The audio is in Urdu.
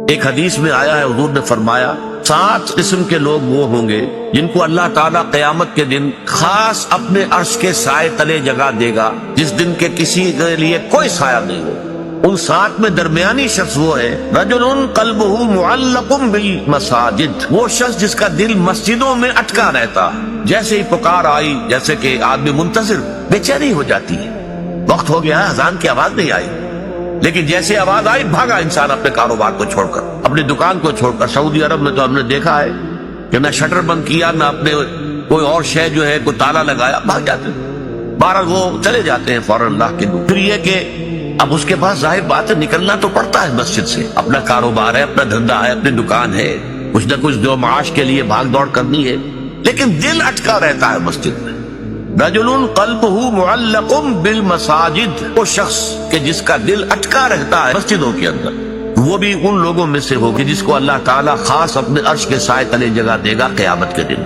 ایک حدیث میں آیا ہے، حضور نے فرمایا 7 قسم کے لوگ وہ ہوں گے جن کو اللہ تعالیٰ قیامت کے دن خاص اپنے عرش کے سائے تلے جگہ دے گا، جس دن کے کسی کے لیے کوئی سایہ نہیں ہو۔ ان 7 میں درمیانی شخص وہ ہے رجل قلبہ معلق بالمساجد، وہ شخص جس کا دل مسجدوں میں اٹکا رہتا، جیسے ہی پکار آئی، جیسے کہ آدمی منتظر، بے چینی ہو جاتی ہے، وقت ہو گیا، اذان کی آواز نہیں آئی، لیکن جیسے آواز آئی بھاگا انسان اپنے کاروبار کو چھوڑ کر، اپنی دکان کو چھوڑ کر۔ سعودی عرب میں تو ہم نے دیکھا ہے کہ نہ شٹر بند کیا، نہ اپنے کوئی اور شے جو ہے کوئی تالا لگایا، بھاگ جاتے ہیں، بہرحال وہ چلے جاتے ہیں فوراً اللہ کے دور۔ پھر یہ کہ اب اس کے پاس ظاہر بات ہے نکلنا تو پڑتا ہے مسجد سے، اپنا کاروبار ہے، اپنا دھندا ہے، اپنی دکان ہے، کچھ نہ کچھ جو معاش کے لیے بھاگ دوڑ کرنی ہے، لیکن دل اٹکا رہتا ہے مسجد میں۔ رجل قلبہ معلق بالمساجد، وہ شخص کہ جس کا دل اٹکا رہتا ہے مسجدوں کے اندر، وہ بھی ان لوگوں میں سے ہوگی جس کو اللہ تعالیٰ خاص اپنے عرش کے سائے تلے جگہ دے گا قیامت کے دن۔